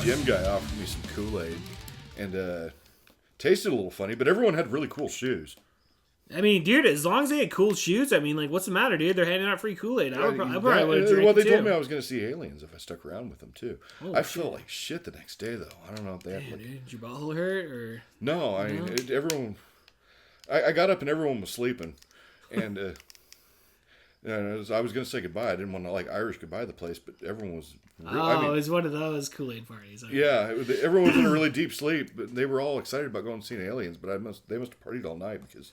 gym guy offered me some Kool-Aid, and tasted a little funny, but everyone had really cool shoes. I mean, dude, as long as they had cool shoes, I mean, like, what's the matter, dude? They're handing out free Kool-Aid. I probably would have drank Well, they it told too. me I was going to see aliens if I stuck around with them, too. Holy I shit. felt like shit the next day, though. I don't know if they had... Dude, did your butthole hurt, or... No, I mean, everyone... I got up and everyone was sleeping, and I was going to say goodbye. I didn't want to, like, Irish goodbye the place, but everyone was... it was one of those Kool-Aid parties. Okay. Yeah, everyone was in a really deep sleep, but they were all excited about going and seeing aliens, but they must have partied all night because...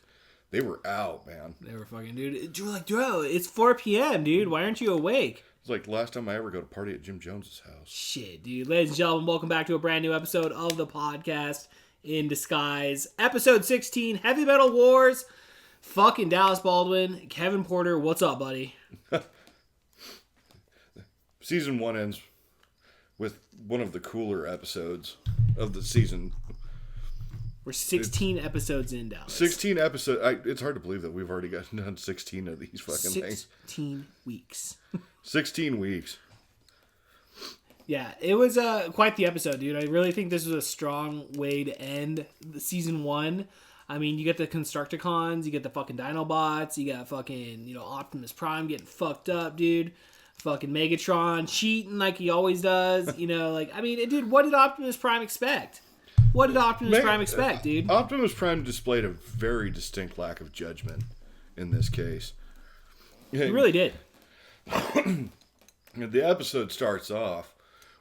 They were out, man. They were fucking, dude. You were like, bro, it's 4 p.m., dude. Why aren't you awake? It's like the last time I ever go to party at Jim Jones's house. Shit, dude. Ladies and gentlemen, welcome back to a brand new episode of the podcast in disguise. Episode 16, Heavy Metal Wars. Fucking Dallas Baldwin. Kevin Porter, what's up, buddy? Season 1 ends with one of the cooler episodes of the season. We're 16 episodes in, Dallas. 16 episodes. It's hard to believe that we've already done 16 of these fucking things. 16 weeks. 16 weeks. Yeah, it was quite the episode, dude. I really think this was a strong way to end the season 1. I mean, you get the Constructicons, you get the fucking Dinobots, you got fucking, Optimus Prime getting fucked up, dude. Fucking Megatron cheating like he always does. Dude, what did Optimus Prime expect? What did Optimus Prime expect, dude? Optimus Prime displayed a very distinct lack of judgment in this case. He really did. The episode starts off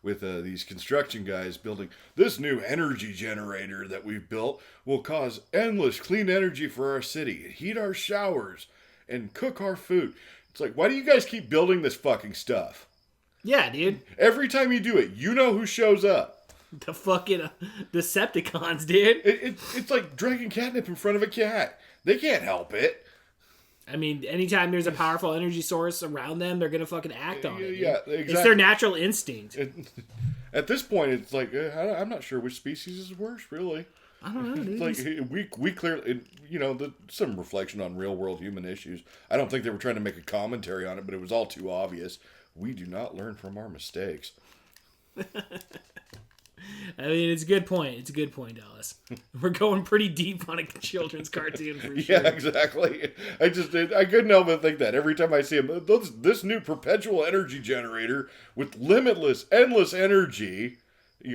with these construction guys building this new energy generator that we've built will cause endless clean energy for our city, heat our showers, and cook our food. It's like, why do you guys keep building this fucking stuff? Yeah, dude. Every time you do it, you know who shows up. The fucking Decepticons, dude. It's like drinking catnip in front of a cat. They can't help it. I mean, anytime there's a powerful energy source around them, they're gonna fucking act on it. Dude. Yeah, exactly. It's their natural instinct. At this point, it's like I'm not sure which species is worse, really. I don't know, dude. It's like we clearly, some reflection on real world human issues. I don't think they were trying to make a commentary on it, but it was all too obvious. We do not learn from our mistakes. I mean, it's a good point. It's a good point, Dallas. We're going pretty deep on a children's cartoon for sure. Yeah, exactly. I couldn't help but think that every time I see him, this new perpetual energy generator with limitless, endless energy.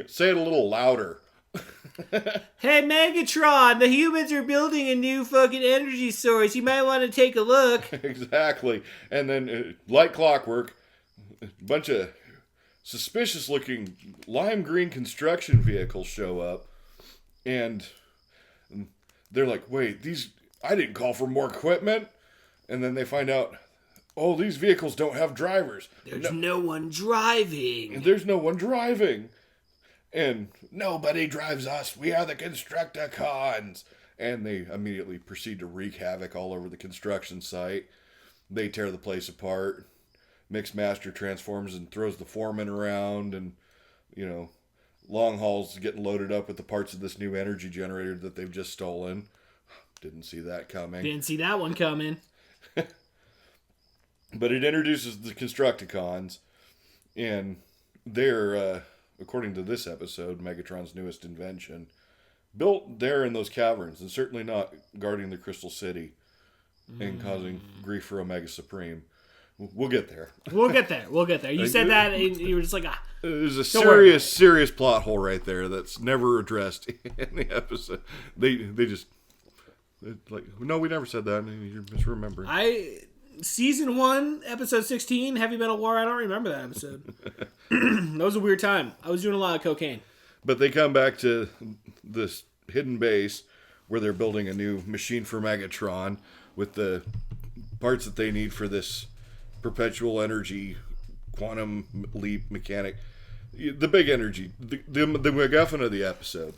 Say it a little louder. Hey, Megatron, the humans are building a new fucking energy source. You might want to take a look. Exactly. And then, like clockwork, a bunch of suspicious looking lime green construction vehicles show up, and they're like, wait, I didn't call for more equipment. And then they find out, these vehicles don't have drivers. There's no one driving. There's no one driving. And nobody drives us. We are the Constructicons. And they immediately proceed to wreak havoc all over the construction site. They tear the place apart. Mixmaster transforms and throws the foreman around, and Long Haul's getting loaded up with the parts of this new energy generator that they've just stolen. Didn't see that coming. Didn't see that one coming. But it introduces the Constructicons, and they're, according to this episode, Megatron's newest invention, built there in those caverns, and certainly not guarding the Crystal City and causing grief for Omega Supreme. We'll get there. We'll get there. You said that, and you were just like, There's a serious plot hole right there that's never addressed in the episode. They just, no, we never said that. You're misremembering. Season 1, episode 16, Heavy Metal War, I don't remember that episode. That was a weird time. I was doing a lot of cocaine. But they come back to this hidden base where they're building a new machine for Megatron with the parts that they need for this perpetual energy quantum leap mechanic. The big energy. The MacGuffin of the episode.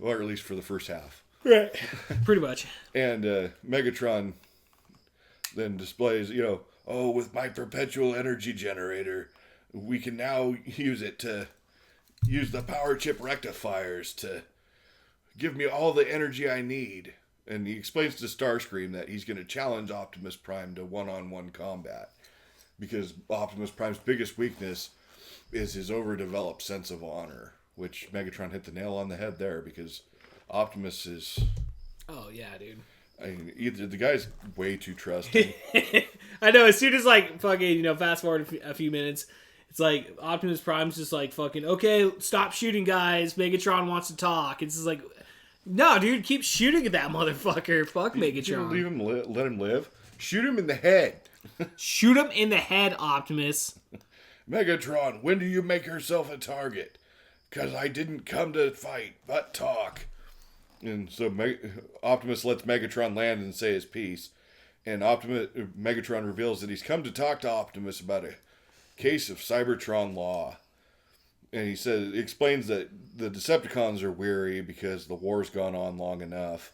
Or at least for the first half. Right. Pretty much. And Megatron then displays, with my perpetual energy generator, we can now use it to use the power chip rectifiers to give me all the energy I need. And he explains to Starscream that he's going to challenge Optimus Prime to one-on-one combat. Because Optimus Prime's biggest weakness is his overdeveloped sense of honor, which Megatron hit the nail on the head there because Optimus is. Oh yeah, dude. I mean, either the guy's way too trusting. I know. As soon as like fucking fast forward a few minutes, it's like Optimus Prime's just like fucking okay, stop shooting, guys. Megatron wants to talk. It's just like, no, dude, keep shooting at that motherfucker. Fuck Megatron. Leave him, let him live. Shoot him in the head. Shoot him in the head, Optimus. Megatron, when do you make yourself a target? 'Cause I didn't come to fight, but talk. And so Optimus lets Megatron land and say his piece. And Megatron reveals that he's come to talk to Optimus about a case of Cybertron law. And he explains that the Decepticons are weary because the war's gone on long enough.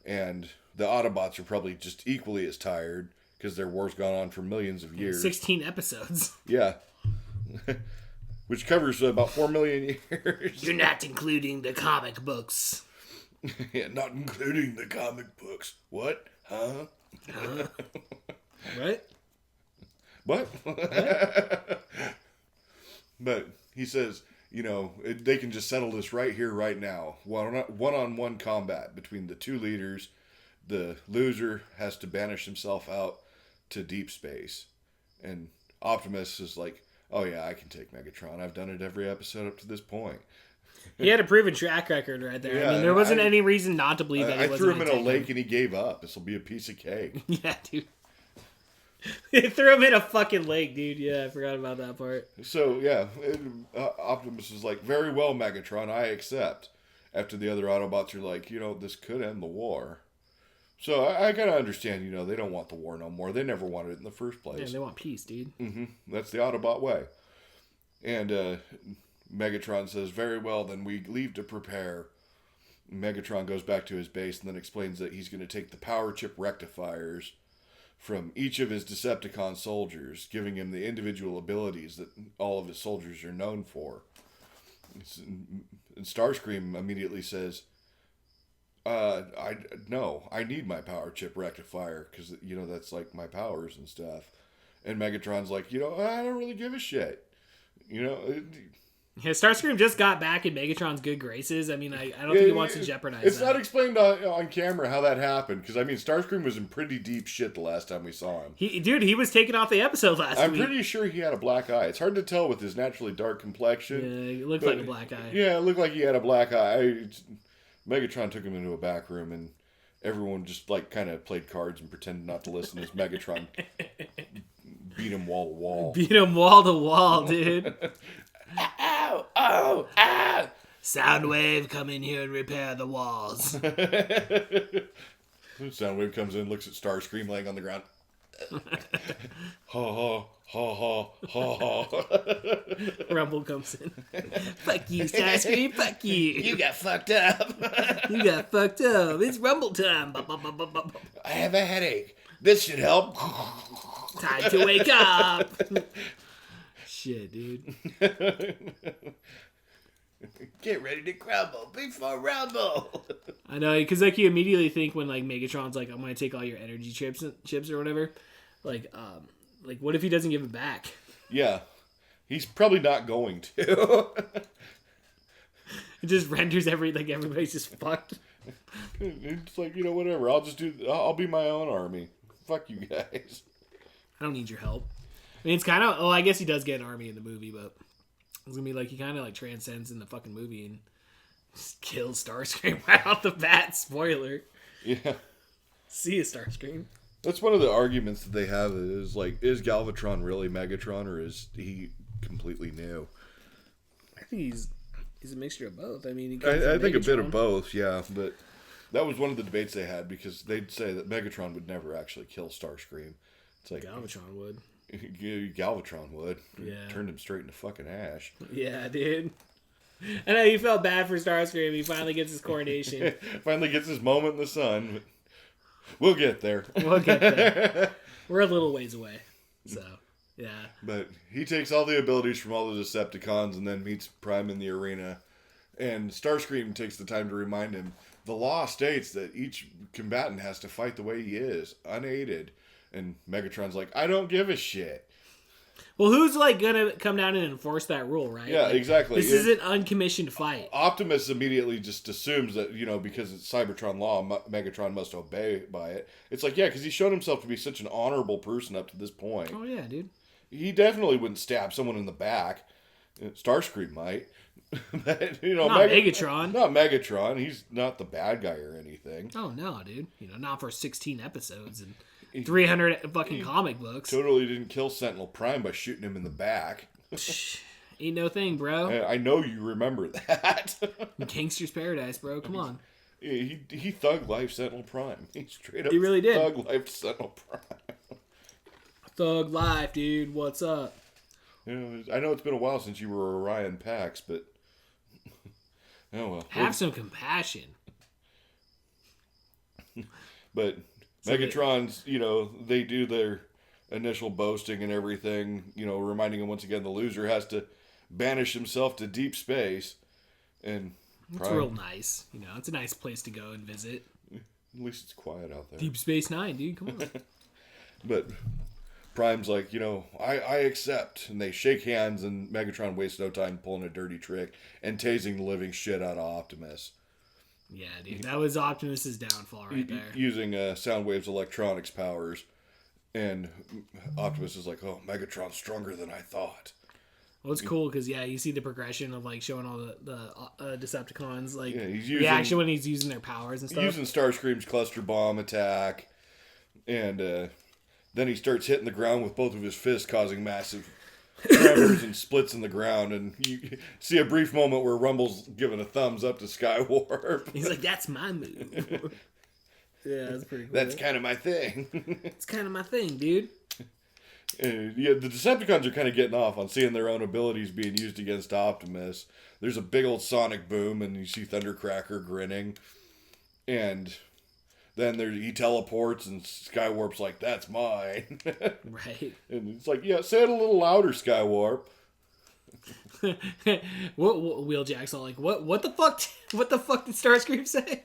And the Autobots are probably just equally as tired because their war's gone on for millions of years. 16 episodes. Yeah. Which covers about 4 million years. You're not including the comic books. Yeah, not including the comic books. What? Huh? What? What? But he says, they can just settle this right here, right now. One-on-one combat between the two leaders. The loser has to banish himself out to deep space. And Optimus is like, oh yeah, I can take Megatron. I've done it every episode up to this point. He had a proven track record right there. Yeah, I mean, there wasn't any reason not to believe that he I wasn't threw him in gonna a take lake and he gave up. This will be a piece of cake. Yeah, dude. They threw him in a fucking lake, dude. Yeah, I forgot about that part. So, yeah, Optimus is like, very well, Megatron, I accept. After the other Autobots are like, this could end the war. So, I gotta understand, they don't want the war no more. They never wanted it in the first place. Yeah, they want peace, dude. Mm-hmm. That's the Autobot way. And Megatron says, very well, then we leave to prepare. Megatron goes back to his base and then explains that he's going to take the power chip rectifiers from each of his Decepticon soldiers, giving him the individual abilities that all of his soldiers are known for. And Starscream immediately says, I need my power chip rectifier, because, that's like my powers and stuff. And Megatron's like, I don't really give a shit. Yeah, Starscream just got back in Megatron's good graces. I mean, I don't think he wants to jeopardize It's that. not explained on camera how that happened, because, Starscream was in pretty deep shit the last time we saw him. He was taken off the episode last week. I'm pretty sure he had a black eye. It's hard to tell with his naturally dark complexion. Yeah, it looked like a black eye. Yeah, it looked like he had a black eye. Megatron took him into a back room, and everyone just, kind of played cards and pretended not to listen as Megatron beat him wall to wall. Beat him wall to wall, dude. Ow! Oh! Ah! Soundwave, come in here and repair the walls. Soundwave comes in, looks at Starscream laying on the ground. Ha ha ha ha ha ha. Rumble comes in. Fuck you, Starscream. Fuck you. You got fucked up. You got fucked up. It's Rumble time. I have a headache. This should help. Time to wake up. Shit, dude. Get ready to crumble before rumble. I know, because you immediately think when Megatron's like, I'm gonna take all your energy chips or whatever. What if he doesn't give it back? Yeah, he's probably not going to. It just renders everybody's just fucked. It's like, whatever. I'll be my own army. Fuck you guys. I don't need your help. I mean, it's kind of... I guess he does get an army in the movie, but it's going to be he kind of transcends in the fucking movie and just kills Starscream right off the bat. Spoiler. Yeah. See you, Starscream. That's one of the arguments that they have is, is Galvatron really Megatron, or is he completely new? I think he's a mixture of both. I mean, I think a bit of both, yeah, but that was one of the debates they had, because they'd say that Megatron would never actually kill Starscream. It's like... Galvatron would. Galvatron would. Yeah. Turned him straight into fucking ash. Yeah, dude. I know you felt bad for Starscream. He finally gets his coronation. Finally gets his moment in the sun. But we'll get there. We'll get there. We're a little ways away. So, yeah. But he takes all the abilities from all the Decepticons and then meets Prime in the arena. And Starscream takes the time to remind him, the law states that each combatant has to fight the way he is, unaided. And Megatron's like, I don't give a shit. Well, who's like gonna come down and enforce that rule, right? Yeah, Like, exactly. This is an uncommissioned fight. Optimus immediately just assumes that, because it's Cybertron law, Megatron must obey by it. It's like, yeah, because he's shown himself to be such an honorable person up to this point. Oh yeah, dude. He definitely wouldn't stab someone in the back. Starscream might. But, Not Megatron. Not Megatron. He's not the bad guy or anything. Oh no, dude. Not for 16 episodes and 300 fucking comic books. Totally didn't kill Sentinel Prime by shooting him in the back. Ain't no thing, bro. I know you remember that. Gangster's Paradise, bro. Come on. He thug life Sentinel Prime. He straight up He really did. thug life Sentinel Prime. Thug life, dude. What's up? I know it's been a while since you were Orion Pax, but oh well. Have some compassion. But So Megatron's, they do their initial boasting and everything, reminding him once again the loser has to banish himself to deep space. And It's real nice. It's a nice place to go and visit. At least it's quiet out there. Deep Space Nine, dude. Come on. But Prime's like, I accept. And they shake hands, and Megatron wastes no time pulling a dirty trick and tasing the living shit out of Optimus. Yeah, dude. That was Optimus's downfall right there. Using Soundwave's electronics powers. And Optimus is like, oh, Megatron's stronger than I thought. Well, it's cool because, you see the progression of, showing all the Decepticons, he's reaction when he's using their powers and stuff. Using Starscream's cluster bomb attack. And then he starts hitting the ground with both of his fists, causing massive tremors and splits in the ground. And you see a brief moment where Rumble's giving a thumbs up to Skywarp. He's like, that's my move. Yeah, that's pretty cool. That's kind of my thing. It's kind of my thing, dude. The Decepticons are kind of getting off on seeing their own abilities being used against Optimus. There's a big old sonic boom, and you see Thundercracker grinning. And then he teleports, and Skywarp's like, that's mine. Right. And it's like, yeah, say it a little louder, Skywarp. what Wheeljack's all like, what the fuck? What the fuck did Starscream say?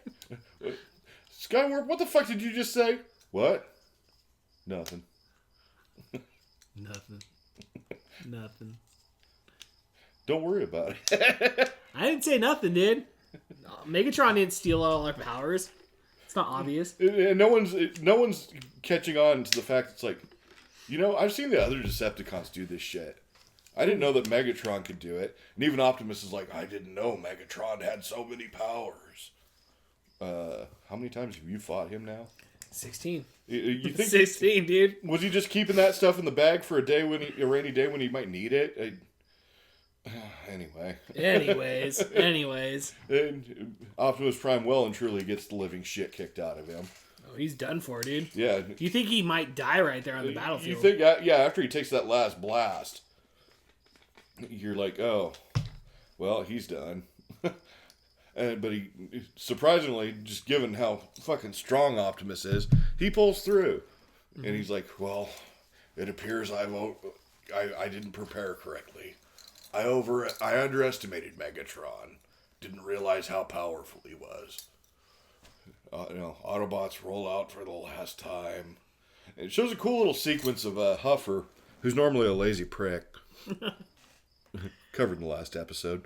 Skywarp, what the fuck did you just say? What? Nothing. Nothing. Don't worry about it. I didn't say nothing, dude. Megatron didn't steal all our powers. It's not obvious. And no one's catching on to the fact it's like, I've seen the other Decepticons do this shit. I didn't know that Megatron could do it. And even Optimus is like, I didn't know Megatron had so many powers. How many times have you fought him now? 16. You think 16, dude. Was he just keeping that stuff in the bag for a rainy day when he might need it? Anyway. Anyways. And Optimus Prime well and truly gets the living shit kicked out of him. Oh, he's done for, dude. Yeah. You think he might die right there on the battlefield? You think, after he takes that last blast, you're like, oh, well, he's done. But he, surprisingly, just given how fucking strong Optimus is, he pulls through. Mm-hmm. And he's like, well, it appears I didn't prepare correctly. I underestimated Megatron. Didn't realize how powerful he was. Autobots roll out for the last time. It shows a cool little sequence of Huffer, who's normally a lazy prick. Covered in the last episode.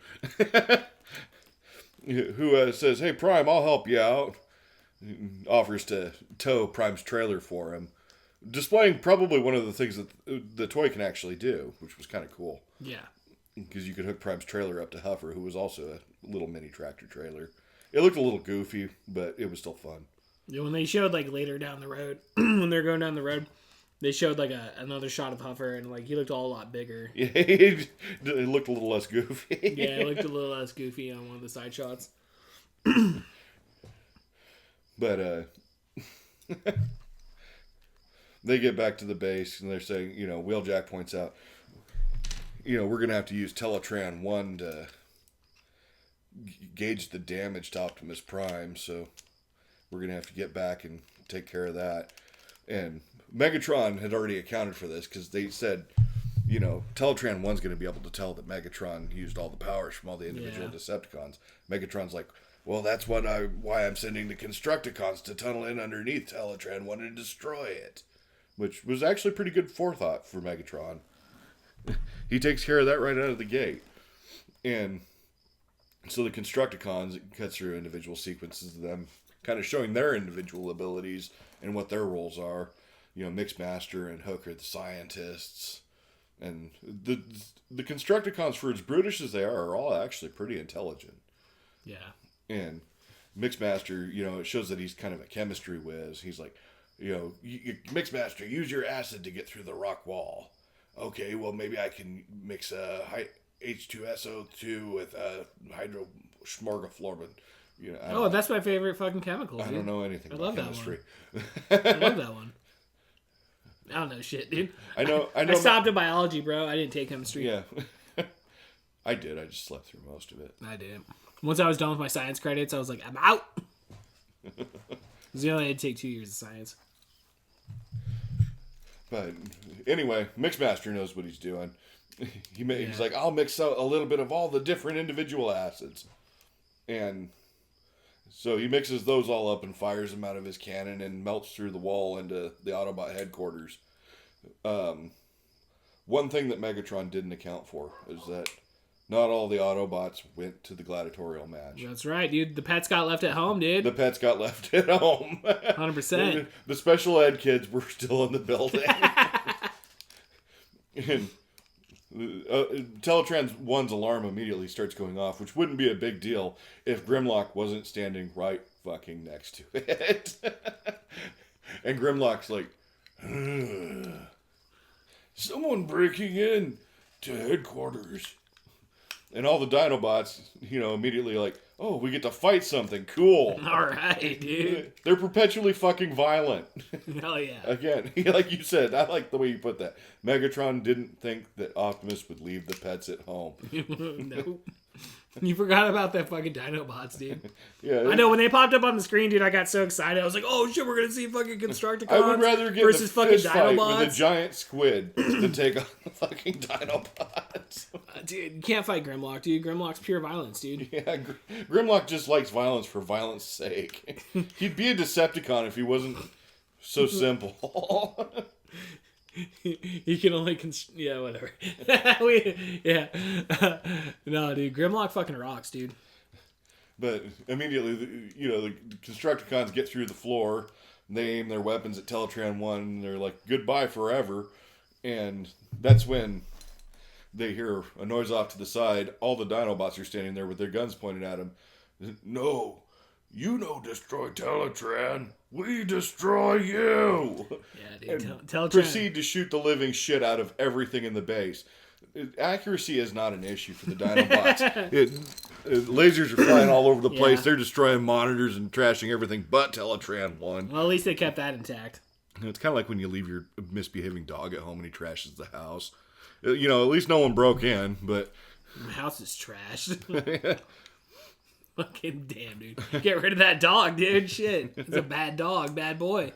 Who says, hey, Prime, I'll help you out. Offers to tow Prime's trailer for him. Displaying probably one of the things that the toy can actually do, which was kind of cool. Yeah. Because you could hook Prime's trailer up to Huffer, who was also a little mini tractor trailer. It looked a little goofy, but it was still fun. Yeah, when they showed, later down the road, when they're going down the road, they showed, another shot of Huffer, and, he looked all a lot bigger. Yeah, it looked a little less goofy. Yeah, it looked a little less goofy on one of the side shots. But, they get back to the base, and they're saying, Wheeljack points out, we're going to have to use Teletran 1 to gauge the damage to Optimus Prime, so we're going to have to get back and take care of that. And Megatron had already accounted for this because they said, Teletran 1's going to be able to tell that Megatron used all the powers from all the individual Decepticons. Megatron's like, well, that's why I'm sending the Constructicons to tunnel in underneath Teletran 1 and destroy it. Which was actually pretty good forethought for Megatron. He takes care of that right out of the gate. And so the Constructicons cuts through individual sequences of them kind of showing their individual abilities and what their roles are. You know, Mixmaster and Hooker, the scientists. And the Constructicons, for as brutish as they are all actually pretty intelligent. Yeah. And Mixmaster, you know, it shows that he's kind of a chemistry whiz. He's like, you know, Mixmaster, use your acid to get through the rock wall. Okay, well, maybe I can mix H2SO2 with hydroschmorgaflorbin. You know, that's my favorite fucking chemical. I don't know anything about chemistry. I love that one. I don't know shit, dude. I know. I stopped at biology, bro. I didn't take chemistry. Yeah. I did. I just slept through most of it. I did. Once I was done with my science credits, I was like, I'm out. Because you only had to take 2 years of science. But anyway, Mixmaster knows what he's doing. He's like, I'll mix a little bit of all the different individual acids. And so he mixes those all up and fires them out of his cannon and melts through the wall into the Autobot headquarters. One thing that Megatron didn't account for is that not all the Autobots went to the gladiatorial match. That's right, dude. The pets got left at home, dude. The pets got left at home. 100%. The special ed kids were still in the building. And Teletrans 1's alarm immediately starts going off, which wouldn't be a big deal if Grimlock wasn't standing right fucking next to it. And Grimlock's like, someone breaking in to headquarters. And all the Dinobots, you know, immediately like, oh, we get to fight something. Cool. All right, dude. They're perpetually fucking violent. Hell yeah. Again, like you said, I like the way you put that. Megatron didn't think that Optimus would leave the pets at home. Nope. You forgot about that fucking Dinobots, dude. Yeah, I know, when they popped up on the screen, dude, I got so excited. I was like, oh shit, we're going to see fucking Constructicons I would rather get versus the fucking fist fight Dinobots. with a giant squid than take on the fucking Dinobots. Dude, you can't fight Grimlock, dude. Grimlock's pure violence, dude. Yeah, Grimlock just likes violence for violence sake. He'd be a Decepticon if he wasn't so simple. He can only yeah, whatever. No, dude, Grimlock fucking rocks, dude. But immediately, you know, the Constructicons get through the floor. They aim their weapons at Teletran 1. And they're like, goodbye forever. And that's when they hear a noise off to the side. All the Dinobots are standing there with their guns pointed at them. No, you don't destroy Teletran. We destroy you. Yeah, dude. Teletran. Proceed to shoot the living shit out of everything in the base. Accuracy is not an issue for the Dinobots. Lasers are flying all over the place. Yeah. They're destroying monitors and trashing everything but Teletran 1. Well, at least they kept that intact. It's kind of like when you leave your misbehaving dog at home and he trashes the house. You know, at least no one broke in, but... My house is trashed. Fucking damn, dude. Get rid of that dog, dude. Shit. It's a bad dog, bad boy.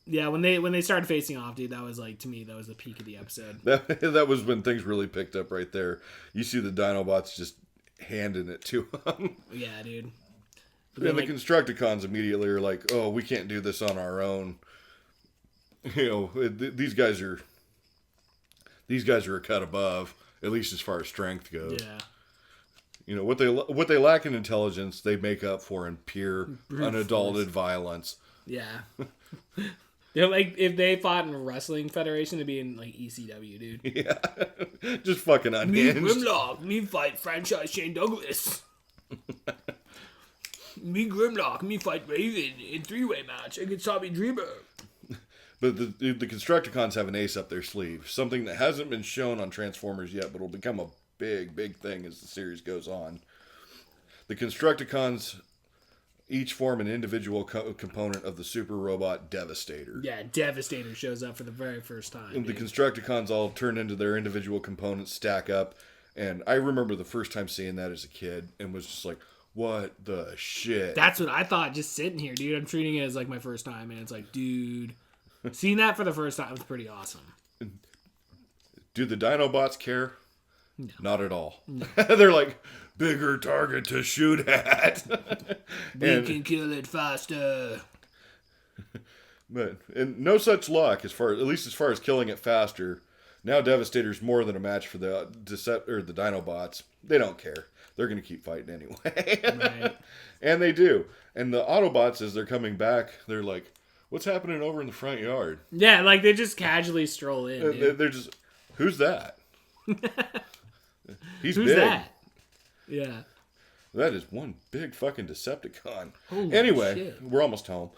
Yeah, when they started facing off, dude, that was like, to me, that was the peak of the episode. That was when things really picked up right there. You see the Dinobots just handing it to them. Yeah, dude. And the Constructicons immediately are like, oh, we can't do this on our own. You know, these guys are a cut above, at least as far as strength goes. Yeah. You know, what they lack in intelligence, they make up for in pure, unadulterated violence. Yeah. They're like, if they fought in a wrestling federation, it'd be in like ECW, dude. Yeah. Just fucking Me unhinged. Grimlock, me fight franchise Shane Douglas. Me Grimlock, me fight Raven in 3-way match against Tommy Dreamer. But the Constructicons have an ace up their sleeve. Something that hasn't been shown on Transformers yet, but will become a big thing as the series goes on. The Constructicons each form an individual component of the super robot Devastator. Yeah, Devastator shows up for the very first time. And the Constructicons all turn into their individual components, stack up. And I remember the first time seeing that as a kid and was just like, what the shit? That's what I thought just sitting here, dude. I'm treating it as like my first time, and it's like, dude, seeing that for the first time was pretty awesome. Do the Dinobots care? No. Not at all. No. They're like, bigger target to shoot at. We can kill it faster. But and no such luck, at least as far as killing it faster. Now Devastator's more than a match for the the Dinobots. They don't care. They're going to keep fighting anyway. Right. And they do. And the Autobots, as they're coming back, they're like, what's happening over in the front yard? Yeah, like they just casually stroll in. Dude. They're just, who's that? He's Who's big. that? Yeah. That is one big fucking Decepticon. Holy Anyway, shit. we're almost home.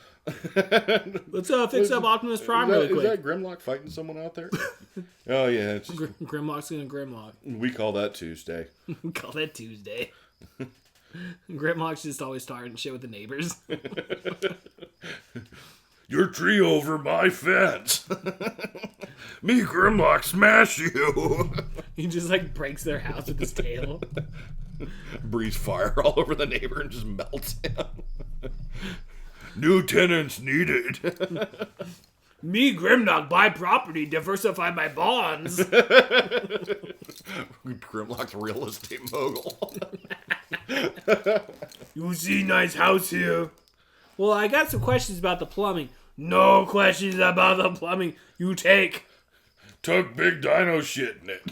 Let's fix up Optimus Prime really Is quick. that Grimlock fighting someone out there? Oh, yeah. It's, Grimlock's gonna Grimlock. we call that Tuesday. We call that Tuesday. Grimlock's just always starting shit with the neighbors. Your tree over my fence. Me, Grimlock, smash you. He just like breaks their house with his tail. Breathes fire all over the neighbor and just melts him. New tenants needed. Me, Grimlock, buy property, diversify my bonds. Grimlock's a real estate mogul. You see, nice house here. Well, I got some questions about the plumbing. No questions about the plumbing. You take. Took big dino shit in it.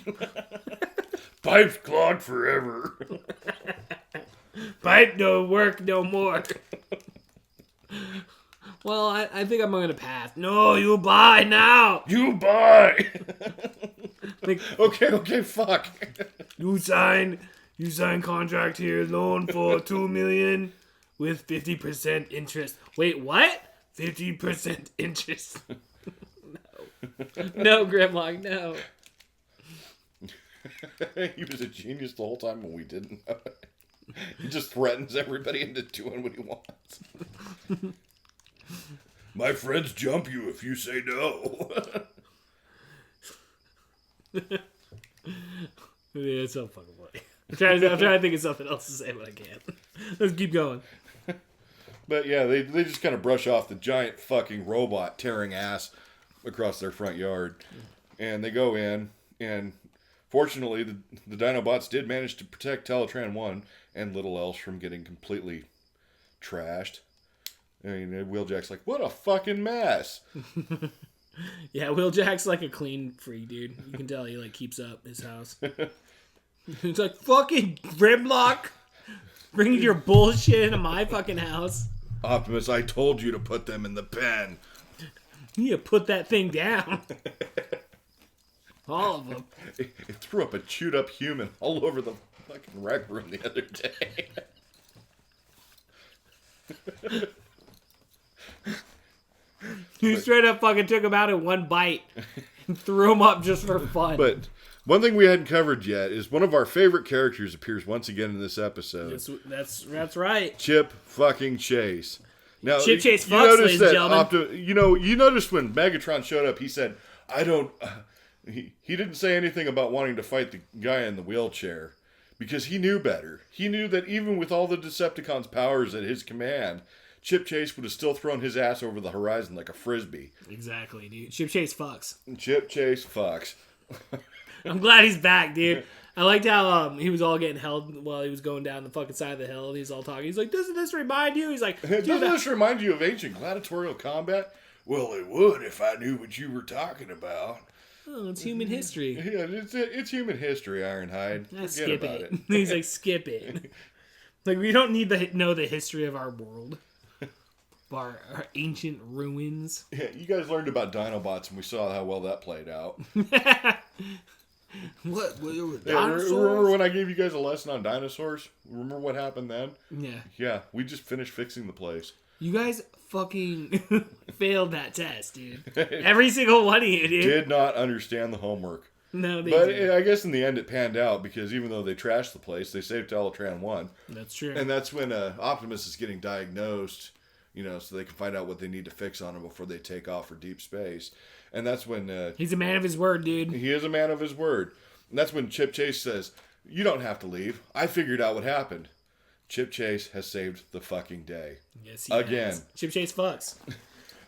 Pipes clogged forever. Pipe no work no more. Well, I think I'm going to pass. No, you buy now. You buy. Like, Okay, fuck. you sign contract here, loan for $2 million with 50% interest. Wait, what? 50% interest. No, Grimlock, no. He was a genius the whole time when we didn't know it. He just threatens everybody into doing what he wants. My friends jump you if you say no. Yeah, it's so fucking funny. I'm trying to think of something else to say, but I can't. Let's keep going. But yeah, they just kind of brush off the giant fucking robot tearing ass across their front yard. And they go in, and fortunately, the Dinobots did manage to protect Teletran 1 and Little Elves from getting completely trashed. I mean, Wheeljack's like, what a fucking mess. Yeah, Wheeljack's like a clean freak, dude. You can tell he like keeps up his house. It's like, fucking Grimlock, bringing your bullshit into my fucking house. Optimus, I told you to put them in the pen. You need to put that thing down. All of them. It threw up a chewed up human all over the fucking rec room the other day. You straight up fucking took him out in one bite and threw him up just for fun. But one thing we hadn't covered yet is one of our favorite characters appears once again in this episode. That's right. Chip fucking Chase. Now, Chip Chase you fucks, noticed ladies and that gentlemen. you noticed when Megatron showed up, he said, I don't... he didn't say anything about wanting to fight the guy in the wheelchair because he knew better. He knew that even with all the Decepticons' powers at his command, Chip Chase would have still thrown his ass over the horizon like a frisbee. Exactly, dude. Chip Chase fucks. Chip Chase fucks. I'm glad he's back, dude. I liked how he was all getting held while he was going down the fucking side of the hill, and he's all talking. He's like, doesn't this remind you? He's like, Doesn't dude, this remind you of ancient gladiatorial combat? Well, it would if I knew what you were talking about. oh, it's human history. Yeah, it's human history, Ironhide. Forget Skip about it. He's like, skip it. Like, we don't need to know the history of our world. Our ancient ruins. Yeah, you guys learned about Dinobots, and we saw how well that played out. What? Remember when I gave you guys a lesson on dinosaurs? Remember what happened then? Yeah. Yeah, we just finished fixing the place. You guys fucking failed that test, dude. Every single one of you, dude. Did not understand the homework. No, they But didn't. I guess in the end it panned out because even though they trashed the place, they saved Teletran 1. That's true. And that's when Optimus is getting diagnosed, so they can find out what they need to fix on him before they take off for deep space. And that's when... He's a man of his word, dude. He is a man of his word. And that's when Chip Chase says, you don't have to leave. I figured out what happened. Chip Chase has saved the fucking day. Yes, he Again. has. Chip Chase fucks.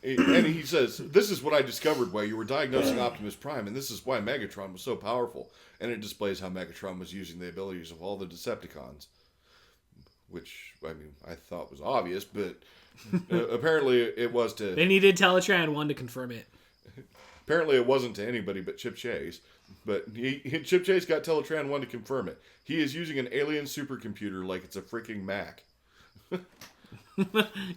And he says, this is what I discovered while you were diagnosing Optimus Prime, and this is why Megatron was so powerful. And it displays how Megatron was using the abilities of all the Decepticons. Which, I thought was obvious, but apparently it was to... They needed Teletran 1 to confirm it. Apparently, it wasn't to anybody but Chip Chase. But Chip Chase got Teletran 1 to confirm it. He is using an alien supercomputer like it's a freaking Mac.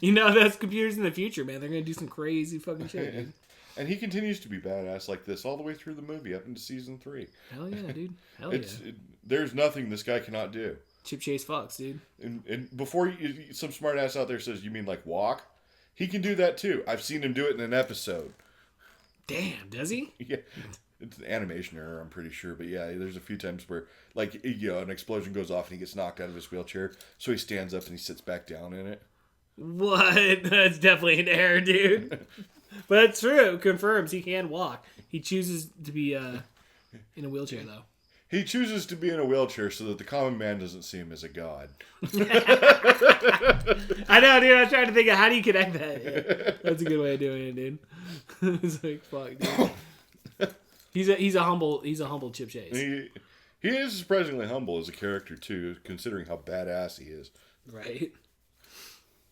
You know, those computers in the future, man. They're going to do some crazy fucking shit, dude. And he continues to be badass like this all the way through the movie, up into season 3. Hell yeah, dude. Hell yeah. There's nothing this guy cannot do. Chip Chase fucks, dude. And before some smart ass out there says, you mean like walk? He can do that too. I've seen him do it in an episode. Damn, does he? Yeah. It's an animation error, I'm pretty sure. But yeah, there's a few times where, like, you know, an explosion goes off and he gets knocked out of his wheelchair. So he stands up and he sits back down in it. What? That's definitely an error, dude. But it's true. It confirms he can walk. He chooses to be in a wheelchair, though. He chooses to be in a wheelchair so that the common man doesn't see him as a god. I know, dude. I was trying to think of how do you connect that. Yeah. That's a good way of doing it, dude. It's like, fuck, dude. He's a humble Chip Chase. He is surprisingly humble as a character too, considering how badass he is. Right.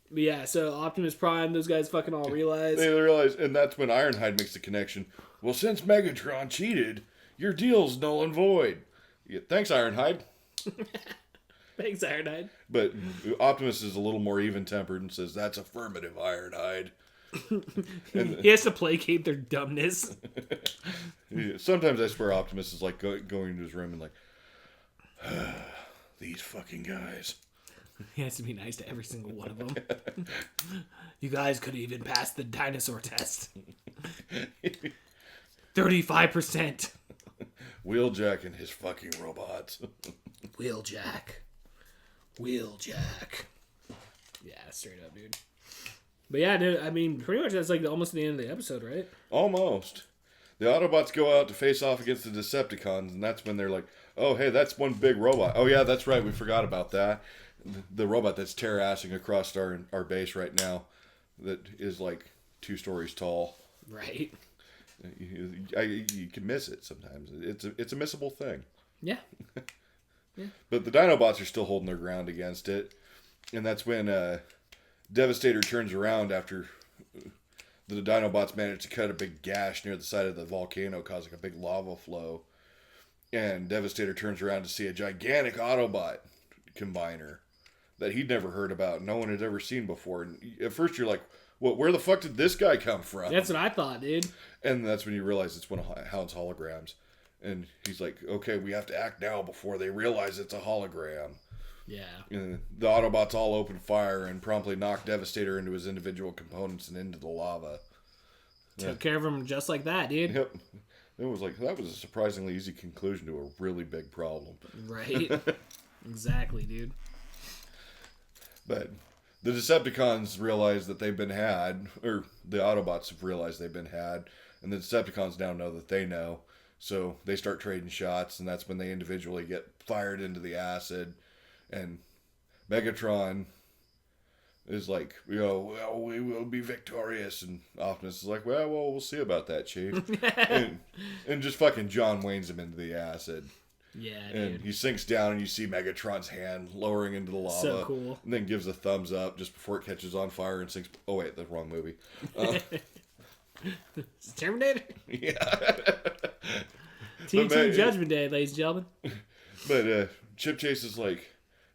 But yeah, so Optimus Prime, those guys fucking all realize. They realize, and that's when Ironhide makes the connection. Well, since Megatron cheated, your deal's null and void. Yeah, thanks, Ironhide. Thanks, Ironhide. But Optimus is a little more even-tempered and says, "That's affirmative, Ironhide." And he has to placate their dumbness. Sometimes I swear Optimus is like going into his room and like, these fucking guys. He has to be nice to every single one of them. You guys could even pass the dinosaur test. 35%. Wheeljack and his fucking robots. Wheeljack. Yeah, straight up, dude. But yeah, dude, I mean, pretty much that's like almost the end of the episode, right? Almost. The Autobots go out to face off against the Decepticons, and that's when they're like, oh, hey, that's one big robot. Oh, yeah, that's right. We forgot about that. The robot that's terror-assing across our base right now that is like 2 stories tall. Right. You can miss it sometimes. It's a missable thing. Yeah. But the Dinobots are still holding their ground against it. And that's when Devastator turns around after the Dinobots manage to cut a big gash near the side of the volcano, causing a big lava flow. And Devastator turns around to see a gigantic Autobot combiner that he'd never heard about. No one had ever seen before. And at first you're like, "What? Where the fuck did this guy come from?" That's what I thought, dude. And that's when you realize it's one of Hound's holograms. And he's like, okay, we have to act now before they realize it's a hologram. Yeah. And the Autobots all open fire and promptly knock Devastator into his individual components and into the lava. Took care of him just like that, dude. Yep. It was like, that was a surprisingly easy conclusion to a really big problem. Right. Exactly, dude. But the Decepticons realize that they've been had, or the Autobots have realized they've been had, and the Decepticons now know that they know. So they start trading shots, and that's when they individually get fired into the acid. And Megatron is like, well, we will be victorious. And Optimus is like, well, we'll see about that, Chief. and just fucking John Wayne's him into the acid. Yeah, and dude. He sinks down, and you see Megatron's hand lowering into the lava. So cool. And then gives a thumbs up just before it catches on fire and sinks. Oh, wait, that's the wrong movie. It's Terminator? Yeah. T2 Judgment Day, ladies and gentlemen. But Chip Chase is like,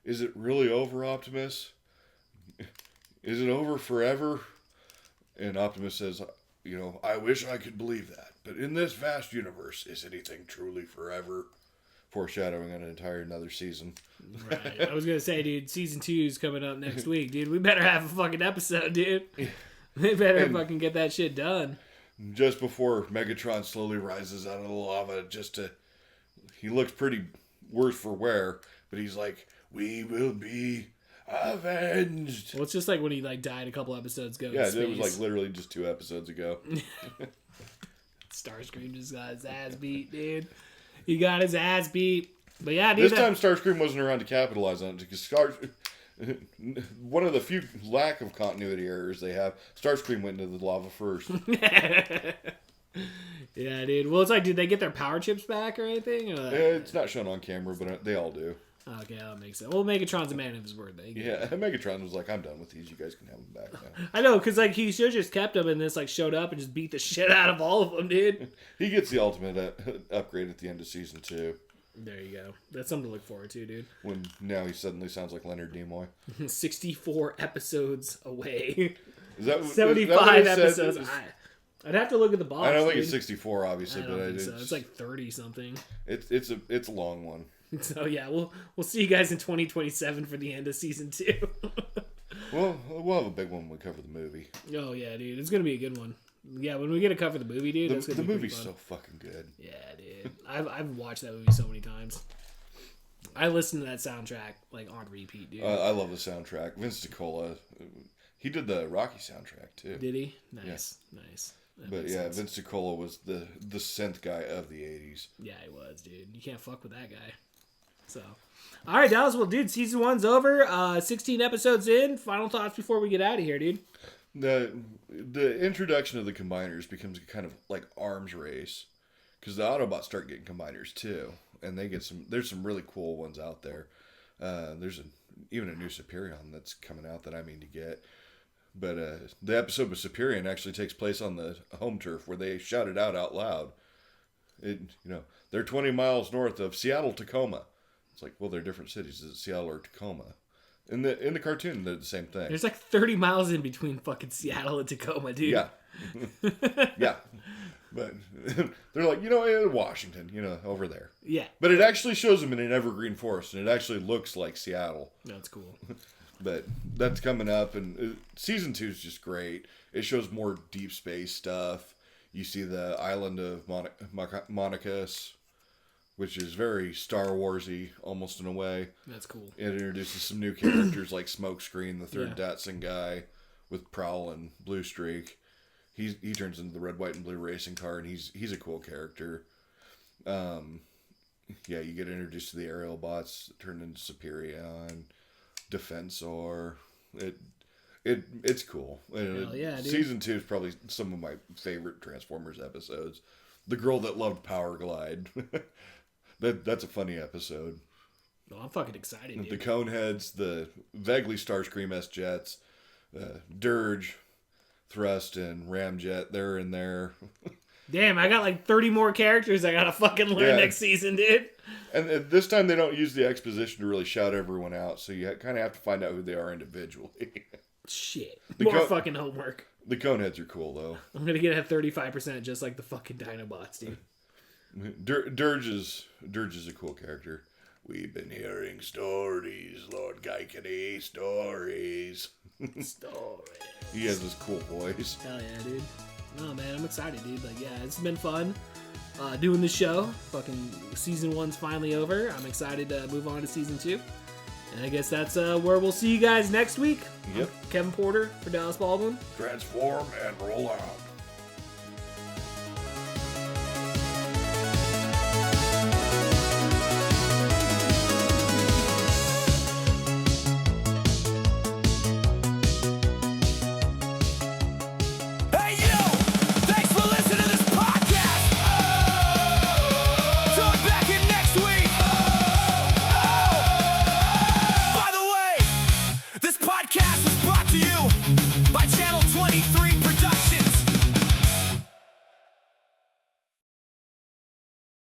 is it really over, Optimus? Is it over forever? And Optimus says, I wish I could believe that. But in this vast universe, is anything truly forever? Foreshadowing an entire another season. Right. I was going to say, dude, season 2 is coming up next week, dude. We better have a fucking episode, dude. We better fucking get that shit done. Just before Megatron slowly rises out of the lava, he looks pretty worse for wear, but he's like, we will be avenged. Well, it's just like when he died a couple episodes ago. Yeah, it was like literally just 2 episodes ago. Starscream just got his ass beat, dude. He got his ass beat. But yeah, dude. This time Starscream wasn't around to capitalize on it because one of the few lack of continuity errors they have, Starscream went into the lava first. Yeah, dude. Well, it's like, did they get their power chips back or anything? It's not shown on camera, but they all do. Okay, that makes sense. Well, Megatron's a man of his word. Then. Yeah, Megatron was like, I'm done with these. You guys can have them back now. I know, because like he should have just kept him and this like showed up and just beat the shit out of all of them, dude. He gets the ultimate upgrade at the end of season 2. There you go. That's something to look forward to, dude. When now he suddenly sounds like Leonard Nimoy. 64 episodes away. Is that 75 episodes. I'd have to look at the box. I don't think dude. it's 64, obviously, I don't but think so. It's like 30 something. it's a long one. So yeah, we'll see you guys in 2027 for the end of season 2. Well, we'll have a big one when we cover the movie. Oh yeah, dude, it's gonna be a good one. Yeah, when we get to cover the movie, dude, it's gonna the be movie's fun. so fucking good. Yeah, dude, I've watched that movie so many times. I listened to that soundtrack like on repeat, dude. I love the soundtrack. Vince DiCola, he did the Rocky soundtrack too. Did he? Nice, nice. That But makes yeah, sense. Vince DiCola was the synth guy of the 80s. Yeah, he was, dude. You can't fuck with that guy. So, all right, Dallas. Well, dude, season 1's over. 16 episodes in. Final thoughts before we get out of here, dude. The introduction of the combiners becomes kind of like arms race, because the Autobots start getting combiners too, and they get some. There's some really cool ones out there. There's even a new Superion that's coming out that I mean to get. But the episode with Superion actually takes place on the home turf where they shout it out loud. They're 20 miles north of Seattle, Tacoma. It's like, well, they're different cities. Is it Seattle or Tacoma? In the cartoon, they're the same thing. There's like 30 miles in between fucking Seattle and Tacoma, dude. Yeah. Yeah. But they're like, Washington, over there. Yeah. But it actually shows them in an evergreen forest, and it actually looks like Seattle. That's cool. But that's coming up, and season 2 is just great. It shows more deep space stuff. You see the island of Monicus, which is very Star Warsy, almost in a way. That's cool. It introduces some new characters like Smokescreen, the third Yeah. Datsun guy with Prowl and Blue Streak. He turns into the red, white, and blue racing car, and he's a cool character. Yeah, you get introduced to the aerial bots, turned into Superion, Defensor. It's cool. Hell yeah, dude. Season 2 is probably some of my favorite Transformers episodes. The girl that loved Power Glide. That's a funny episode. No, I'm fucking excited, dude. The Coneheads, the vaguely Starscream S jets, Dirge, Thrust, and Ramjet. They're in there. Damn, I got like 30 more characters I gotta fucking learn next season, dude. And this time they don't use the exposition to really shout everyone out, so you kind of have to find out who they are individually. Shit. The More fucking homework. The Coneheads are cool, though. I'm gonna get at 35% just like the fucking Dinobots, dude. Dirge is a cool character. We've been hearing stories, Lord Gaikani, stories. Story. He has this cool voice. Hell yeah, dude. No, man, I'm excited, dude. Like, yeah, it's been fun doing the show. Fucking season 1's finally over. I'm excited to move on to season 2. And I guess that's where we'll see you guys next week. Yep. I'm Kevin Porter for Dallas Baldwin. Transform and roll out.